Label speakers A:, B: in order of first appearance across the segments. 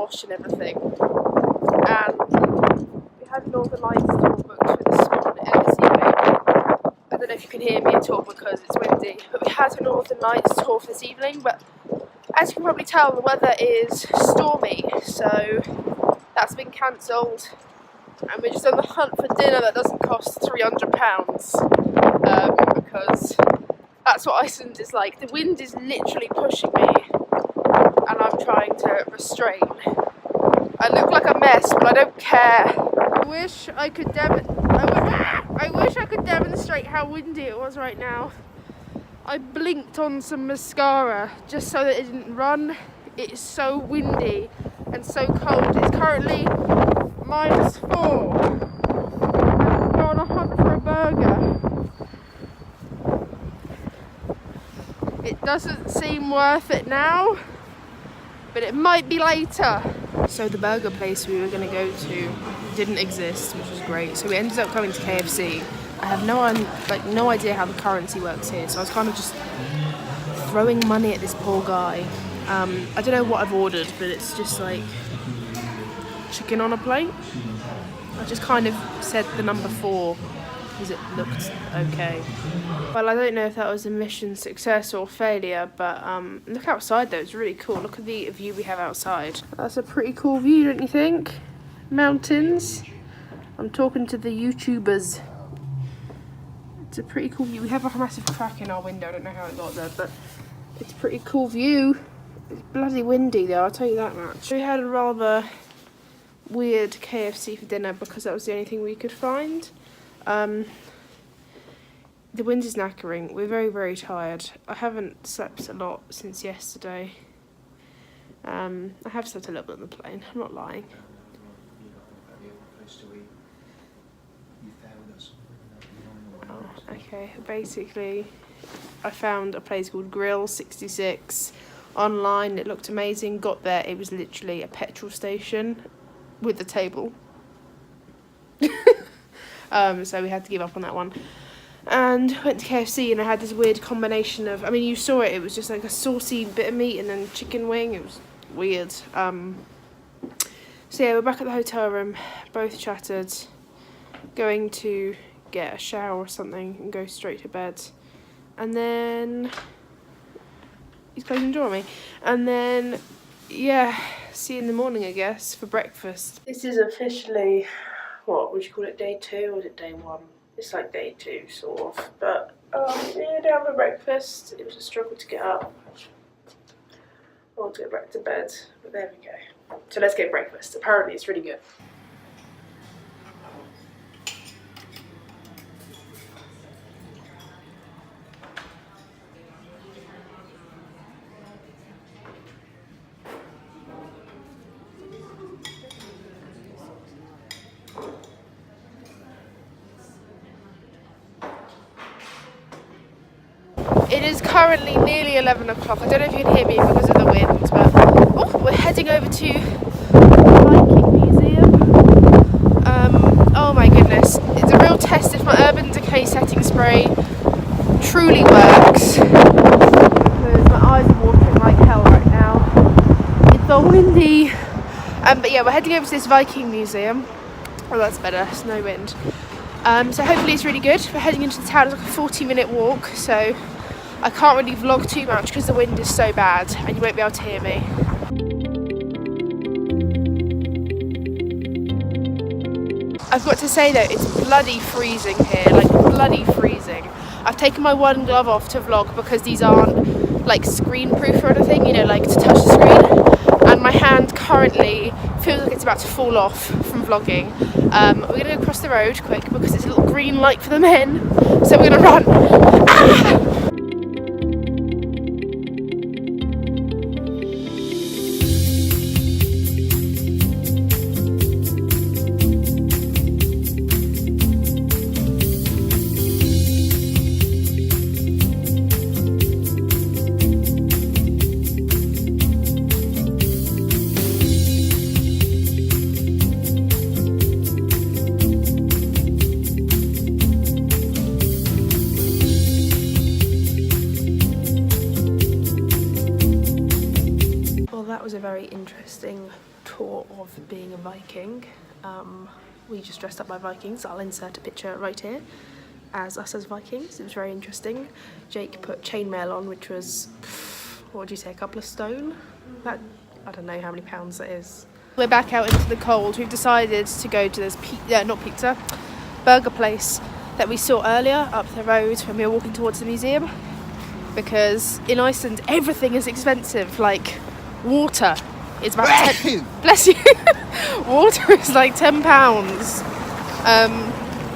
A: posh and everything. And we had Northern Lights tour booked for this evening. I don't know if you can hear me at all because it's windy, but we had a Northern Lights tour for this evening, but as you can probably tell, the weather is stormy, so that's been cancelled, and we're just on the hunt for dinner that doesn't cost £300, because that's what Iceland is like. The wind is literally pushing me, and I'm trying to restrain. I look like a mess, but I don't care. I wish I could demonstrate how windy it was right now. I blinked on some mascara just so that it didn't run. It is so windy and so cold. It's currently -4. We're on a hunt for a burger. It doesn't seem worth it now, but it might be later. So the burger place we were going to go to didn't exist, which was great. So we ended up coming to KFC. I have no idea how the currency works here, so I was kind of just throwing money at this poor guy. I don't know what I've ordered, but it's just like chicken on a plate. I just kind of said the number 4 because it looked okay. Well, I don't know if that was a mission success or failure, but look outside though, it's really cool. Look at the view we have outside. That's a pretty cool view, don't you think? Mountains. I'm talking to the YouTubers. It's a pretty cool view. We have a massive crack in our window. I don't know how it got there, but it's a pretty cool view. It's bloody windy though, I'll tell you that much. We had a rather weird KFC for dinner because that was the only thing we could find. The wind is knackering. We're very, very tired. I haven't slept a lot since yesterday. I have slept a little bit on the plane, I'm not lying. Oh, okay, basically I found a place called Grill 66 online. It looked amazing. Got there, it was literally a petrol station with a table. So we had to give up on that one. And went to KFC and I had this weird combination of, I mean you saw it, it was just like a saucy bit of meat and then chicken wing. It was weird. So yeah, we're back at the hotel room, both chattered, going to get a shower or something and go straight to bed. And then he's closing the door on me. And then yeah, see you in the morning I guess for breakfast. This is officially, what would you call it, day 2 or is it day 1? It's like day 2 sort of, but yeah, down for breakfast. It was a struggle to get up. I want to go back to bed, but there we go. So let's get breakfast. Apparently it's really good. It is currently nearly 11 o'clock. I don't know if you can hear me because of the wind, but we're heading over to the Viking Museum. Oh my goodness, it's a real test if my Urban Decay setting spray truly works. Because my eyes are watering like hell right now. It's so windy. But yeah, we're heading over to this Viking Museum. Oh, that's better, it's no wind. So hopefully it's really good. We're heading into the town. It's like a 40-minute walk, so I can't really vlog too much because the wind is so bad and you won't be able to hear me. I've got to say though, it's bloody freezing here, like bloody freezing. I've taken my one glove off to vlog because these aren't like screen proof or anything, you know, like to touch the screen. And my hand currently feels like it's about to fall off from vlogging. We're gonna go across the road quick because it's a little green light for the men. So we're gonna run. Ah! That was a very interesting tour of being a Viking. We just dressed up like Vikings. I'll insert a picture right here as us as Vikings. It was very interesting. Jake put chainmail on, which was, what would you say, a couple of stone? That, I don't know how many pounds that is. We're back out into the cold. We've decided to go to this burger place that we saw earlier up the road when we were walking towards the museum, because in Iceland everything is expensive. Like water is about 10 bless you water is like £10.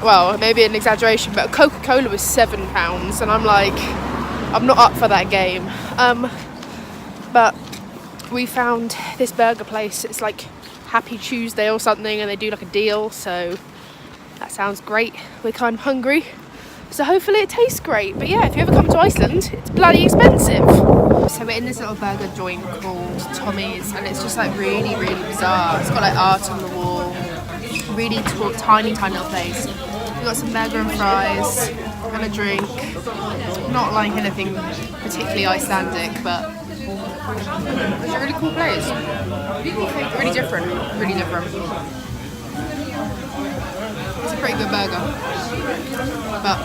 A: Well, maybe an exaggeration, but Coca-Cola was £7, and I'm like, I'm not up for that game. But we found this burger place. It's like Happy Tuesday or something, and they do like a deal, so that sounds great. We're kind of hungry, so hopefully it tastes great. But yeah, if you ever come to Iceland, it's bloody expensive. So we're in this little burger joint called Tommy's, and it's just like really, really bizarre. It's got like art on the wall, really tiny little place. We've got some burger and fries and a drink. Not like anything particularly Icelandic, but it's a really cool place. Really different, really different. It's a pretty good burger, but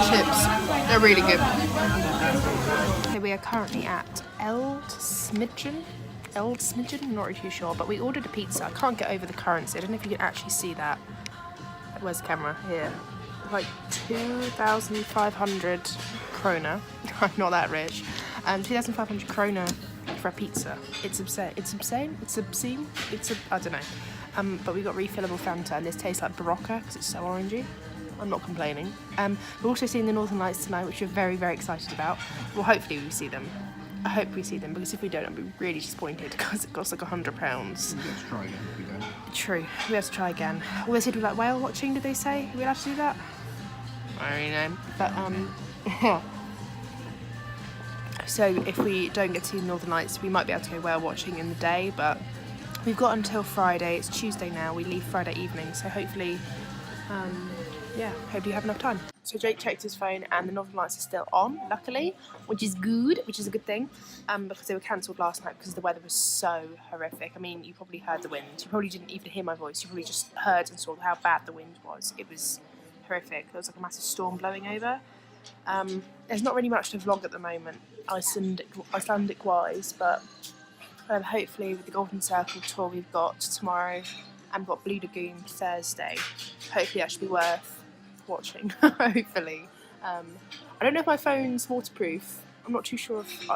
A: chips, they're really good. So we are currently at Eld Smidgen, I'm not really too sure, but we ordered a pizza. I can't get over the currency. I don't know if you can actually see that. Where's the camera? Here. Like 2,500 krona. I'm not that rich. 2,500 krona for a pizza. It's obscene. I don't know. But we got refillable Fanta, and this tastes like Barocca because it's so orangey. I'm not complaining. We're also seeing the Northern Lights tonight, which we're very, very excited about. Well, hopefully we see them. I hope we see them, because if we don't, I'll be really disappointed, because it costs like £100.
B: We have to try again if we don't.
A: True, we have to try again. Well, they said we like whale watching, did they say? Are we allowed to do that? I don't know. But, so if we don't get to see the Northern Lights, we might be able to go whale watching in the day, but we've got until Friday. It's Tuesday now. We leave Friday evening, so hopefully, hopefully you have enough time. So Jake checked his phone, and the Northern Lights are still on, luckily, which is good, which is a good thing, because they were cancelled last night because the weather was so horrific. I mean, you probably heard the wind. You probably didn't even hear my voice. You probably just heard and saw how bad the wind was. It was horrific. There was like a massive storm blowing over. There's not really much to vlog at the moment, Icelandic-wise, but hopefully with the Golden Circle tour we've got tomorrow, and we've got Blue Lagoon Thursday, hopefully that should be worth watching. Hopefully. I don't know if my phone's waterproof. I'm not too sure if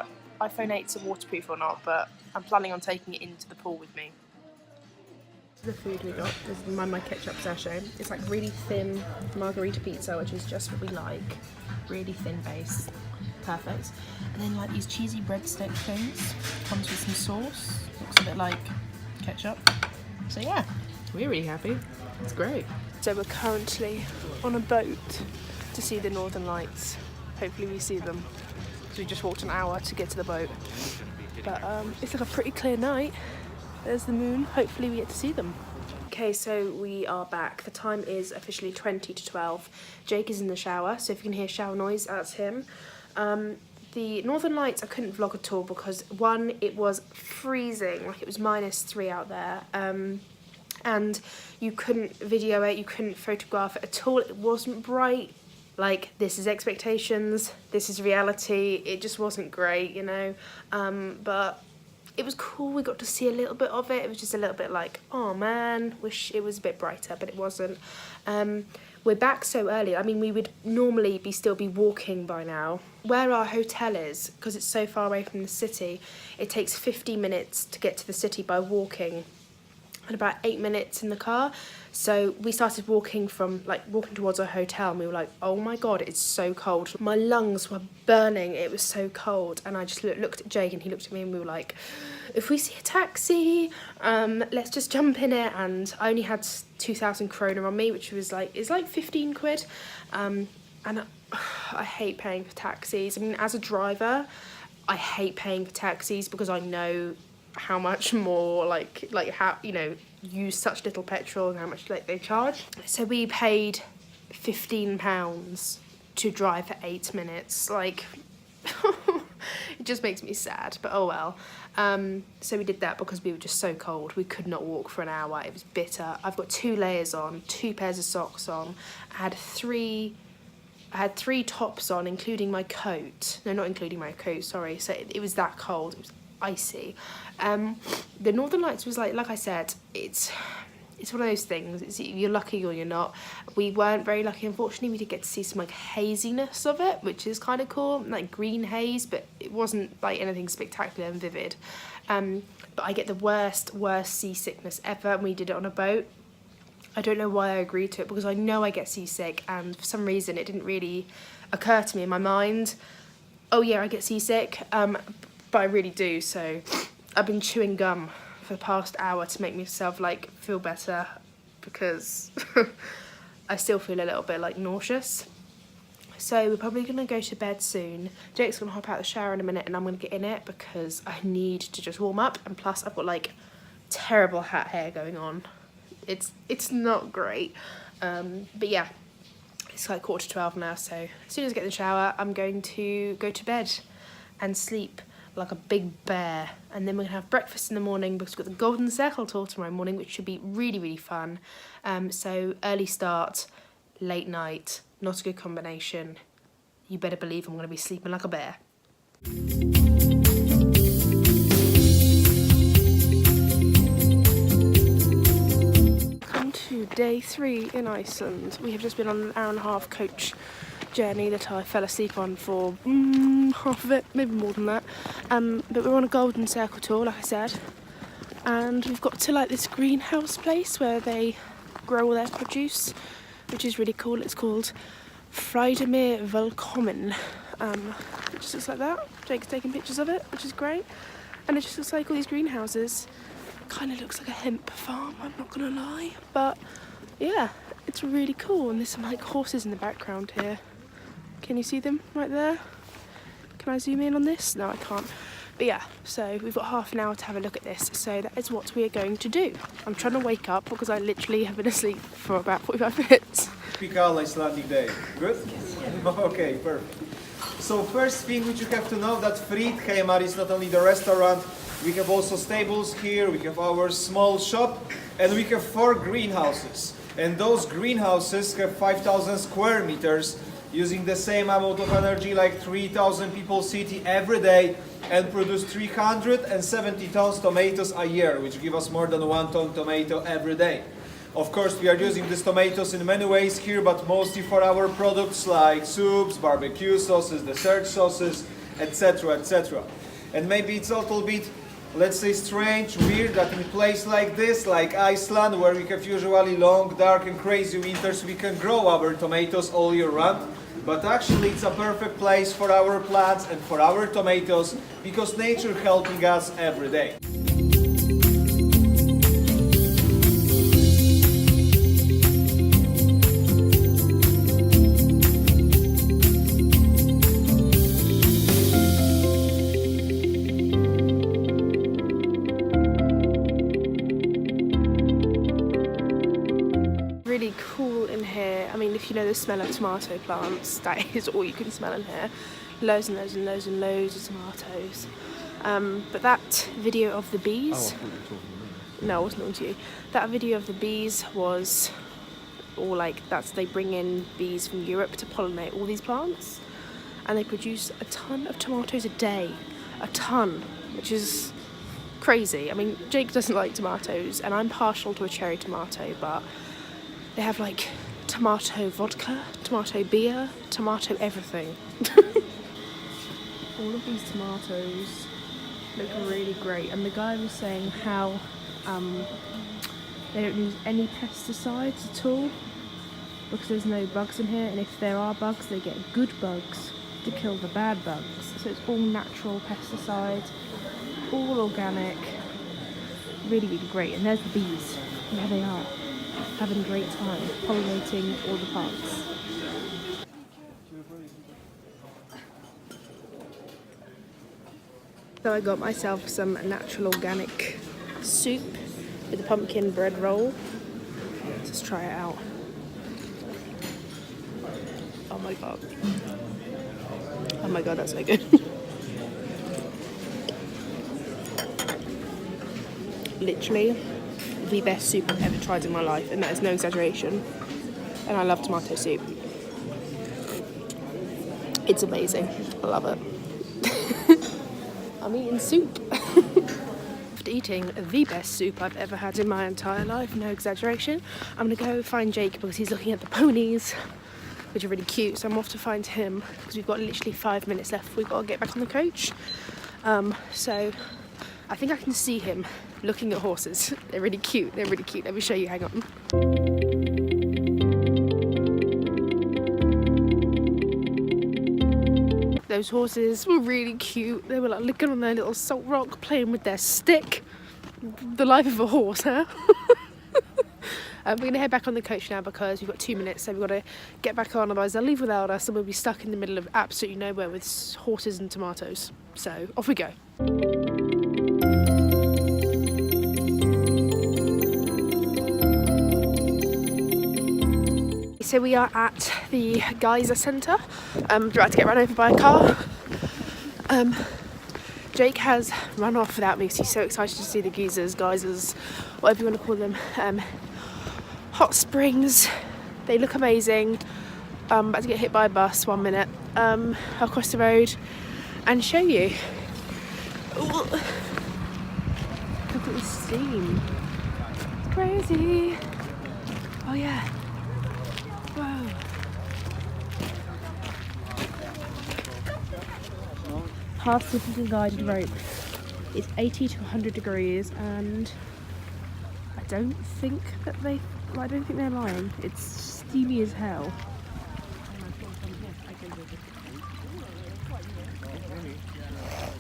A: iPhone 8s are waterproof or not, but I'm planning on taking it into the pool with me. The food we got is my ketchup sachet. It's like really thin margarita pizza, which is just what we like. Really thin base. Perfect. And then like these cheesy breadstick things. Comes with some sauce. Looks a bit like ketchup. So yeah, we're really happy. It's great. So we're currently on a boat to see the Northern Lights. Hopefully we see them, because we just walked an hour to get to the boat. But it's like a pretty clear night. There's the moon. Hopefully we get to see them. Okay, so we are back. The time is officially 20 to 12. Jake is in the shower, so if you can hear shower noise, that's him. The Northern Lights I couldn't vlog at all because, one, it was freezing, like it was -3 out there. And you couldn't video it, you couldn't photograph it at all. It wasn't bright. Like, this is expectations, this is reality. It just wasn't great, you know. But it was cool. We got to see a little bit of it. It was just a little bit like, oh man, wish it was a bit brighter, but it wasn't. We're back so early. I mean, we would normally still be walking by now. Where our hotel is, because it's so far away from the city, it takes 50 minutes to get to the city by walking, and about 8 minutes in the car. So we started walking towards our hotel, and we were like, oh my god, it's so cold. My lungs were burning, it was so cold. And I just looked at Jake, and he looked at me, and we were like, if we see a taxi, let's just jump in it. And I only had 2,000 krona on me, which was like, it's like 15 quid. And I hate paying for taxis. I mean, as a driver, I hate paying for taxis because I know how much more, like how, you know, use such little petrol and how much like they charge. So we paid £15 to drive for 8 minutes. Like, it just makes me sad, but oh well. So we did that because we were just so cold. We could not walk for an hour. It was bitter. I've got 2 layers on, 2 pairs of socks on. I had three tops on, including my coat. No, not including my coat, sorry. So it was that cold. It was icy. The Northern Lights was like I said, it's one of those things. You're lucky or you're not. We weren't very lucky, unfortunately. We did get to see some like haziness of it, which is kind of cool, like green haze, but it wasn't like anything spectacular and vivid. But I get the worst seasickness ever, and we did it on a boat. I don't know why I agreed to it, because I know I get seasick, and for some reason it didn't really occur to me in my mind, oh yeah, I get seasick, but I really do. So I've been chewing gum for the past hour to make myself like feel better, because I still feel a little bit like nauseous. So we're probably gonna go to bed soon. Jake's gonna hop out of the shower in a minute and I'm gonna get in it because I need to just warm up, and plus I've got like terrible hat hair going on. It's not great, but yeah, it's like 11:45 now, so as soon as I get in the shower I'm going to go to bed and sleep like a big bear, and then we're gonna have breakfast in the morning because we've got the Golden Circle tour tomorrow morning, which should be really fun. So early start, late night, not a good combination. You better believe I'm gonna be sleeping like a bear. Come to day 3 in Iceland. We have just been on an 1.5-hour coach journey that I fell asleep on for half of it, maybe more than that. But we're on a Golden Circle tour, like I said, and we've got to like this greenhouse place where they grow all their produce, which is really cool. It's called Friedemir Velkommen. It just looks like that. Jake's taking pictures of it, which is great, and it just looks like all these greenhouses. Kind of looks like a hemp farm, I'm not gonna lie, but yeah, it's really cool. And there's some like horses in the background here. Can you see them right there? Can I zoom in on this? No, I can't. But yeah, so we've got half an hour to have a look at this. So that is what we are going to do. I'm trying to wake up because I literally have been asleep for about 45 minutes.
C: Typical Icelandic day. Good? Okay, perfect. So first thing which you have to know that Friedheimar is not only the restaurant, we have also stables here, we have our small shop, and we have 4 greenhouses. And those greenhouses have 5,000 square meters, using the same amount of energy like 3,000 people city every day, and produce 370 tons tomatoes a year, which give us more than 1 ton tomato every day. Of course, we are using these tomatoes in many ways here, but mostly for our products like soups, barbecue sauces, dessert sauces, etc, etc. And maybe it's a little bit, let's say, strange, weird that in a place like this, like Iceland, where we have usually long, dark and crazy winters, we can grow our tomatoes all year round. But actually it's a perfect place for our plants and for our tomatoes, because nature helping us every day.
A: Really cool in here. I mean, if you know the smell of tomato plants, that is all you can smell in here. Loads and loads and loads and loads of tomatoes. But that video of the bees...
B: Oh, I thought you were talking to me.
A: No, I wasn't talking to you. That video of the bees was all like, they bring in bees from Europe to pollinate all these plants, and they produce a ton of tomatoes a day. A ton, which is crazy. I mean, Jake doesn't like tomatoes, and I'm partial to a cherry tomato, but they have like tomato vodka, tomato beer, tomato everything. All of these tomatoes look really great, and the guy was saying how they don't use any pesticides at all because there's no bugs in here, and if there are bugs, they get good bugs to kill the bad bugs. So it's all natural pesticides, all organic, really great. And there's the bees, there they are, having a great time pollinating all the plants. So I got myself some natural organic soup with a pumpkin bread roll. Let's try it out. Oh my god. Oh my god, that's so good. literally the best soup I've ever tried in my life, and that is no exaggeration. And I love tomato soup. It's amazing. I love it. I'm eating soup. After eating the best soup I've ever had in my entire life, no exaggeration, I'm gonna go find Jake because he's looking at the ponies, which are really cute. So I'm off to find him because we've got literally 5 minutes left. We've got to get back on the coach. So I think I can see him looking at horses. They're really cute. They're really cute. Let me show you. Hang on. Those horses were really cute. They were like licking on their little salt rock, playing with their stick. The life of a horse, huh? We're going to head back on the coach now because we've got 2 minutes, so we've got to get back on, otherwise they'll leave without us and we'll be stuck in the middle of absolutely nowhere with horses and tomatoes. So off we go. So we are at the Geyser Centre. We're about to get run over by a car. Jake has run off without me because he's so excited to see the geysers, whatever you want to call them. Hot springs, they look amazing. I'm about to get hit by a bus 1 minute. I'll cross the road and show you. Ooh. Look at the steam. It's crazy. Oh yeah. Whoa. Half typical guided rope. It's 80 to 100 degrees and I don't think they're lying. It's steamy as hell.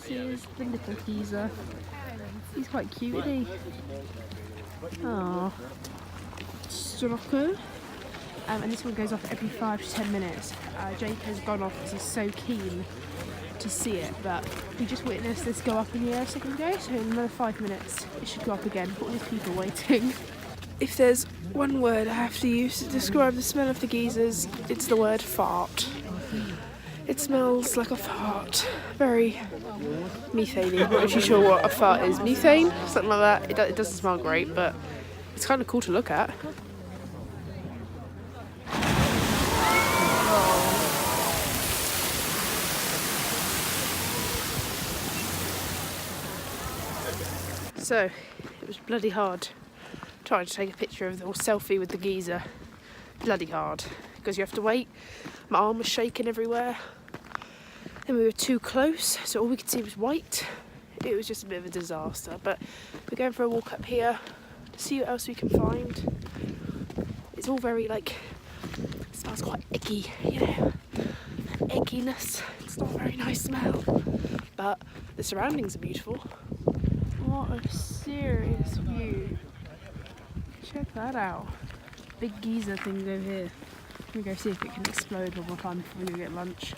A: Here's the little geezer. He's quite cute, isn't he? Aww. Stroker. And this one goes off every 5 to 10 minutes. Jake has gone off because he's so keen to see it, but we just witnessed this go up in the air a second ago, so in another 5 minutes it should go up again. All these people waiting. If there's one word I have to use to describe the smell of the geysers, it's the word fart. It smells like a fart. Very methane-y. I'm not actually sure what a fart is. Methane? Something like that. It doesn't smell great, but it's kind of cool to look at. So, it was bloody hard trying to take a picture of or selfie with the geyser. Bloody hard, because you have to wait. My arm was shaking everywhere. And we were too close, so all we could see was white. It was just a bit of a disaster, but we're going for a walk up here to see what else we can find. It's all very it smells quite eggy, you know, egginess. It's not a very nice smell, but the surroundings are beautiful. What a serious view. Check that out. Big geyser things over here. Let me go see if it can explode one more time before we go get lunch.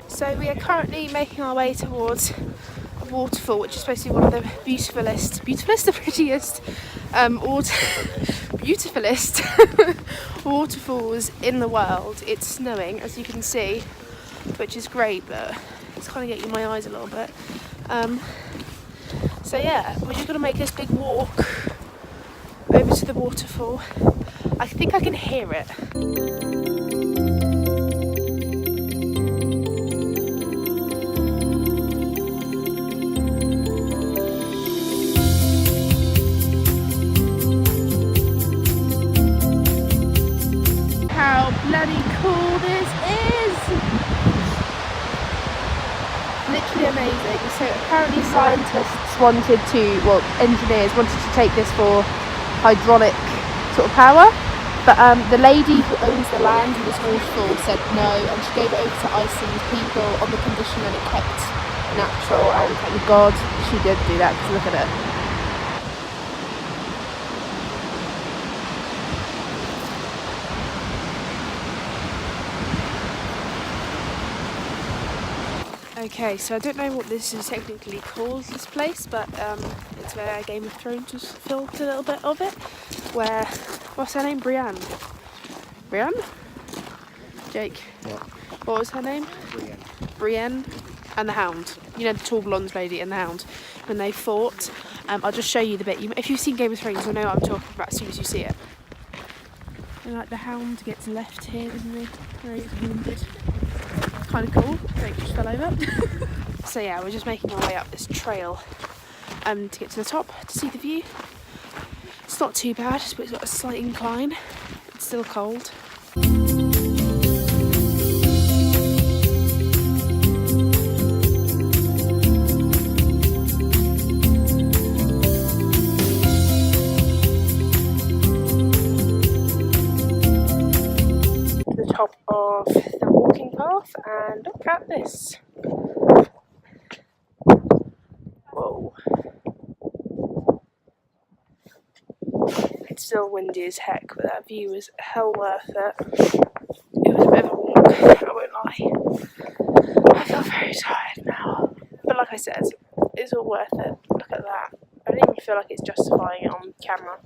A: So we are currently making our way towards a waterfall, which is supposed to be one of the beautifulest, the prettiest, beautifulest waterfalls in the world. It's snowing, as you can see, which is great, but it's kind of getting in my eyes a little bit. So yeah, we're just going to make this big walk over to the waterfall. I think I can hear it. How bloody cool this is! Literally amazing. So apparently engineers wanted to take this for hydraulic sort of power, but the lady who owns the land in this waterfall said no, and she gave it over to Iceland people on the condition that it kept natural, and thank God she did do that, because look at it. Okay, so I don't know what this is technically called, this place, but it's where Game of Thrones was filmed a little bit of it. Where, what's her name? Brienne? Jake?
B: What?
A: What was her name? Brienne and the Hound. You know, the tall blonde lady and the Hound. When they fought. I'll just show you the bit. If you've seen Game of Thrones, you'll know what I'm talking about as soon as you see it. And like the Hound gets left here, doesn't he? Where he's wounded. Kind of cool. Jake just fell over. So yeah, we're just making our way up this trail to get to the top to see the view. It's not too bad, but it's got a slight incline. It's still cold. The top of the walking path, and look at this. Whoa. It's still windy as heck, but that view was hell worth it. It was a bit of a walk, I won't lie. I feel very tired now. But like I said, it's all worth it. Look at that. I don't even feel like it's justifying it on camera.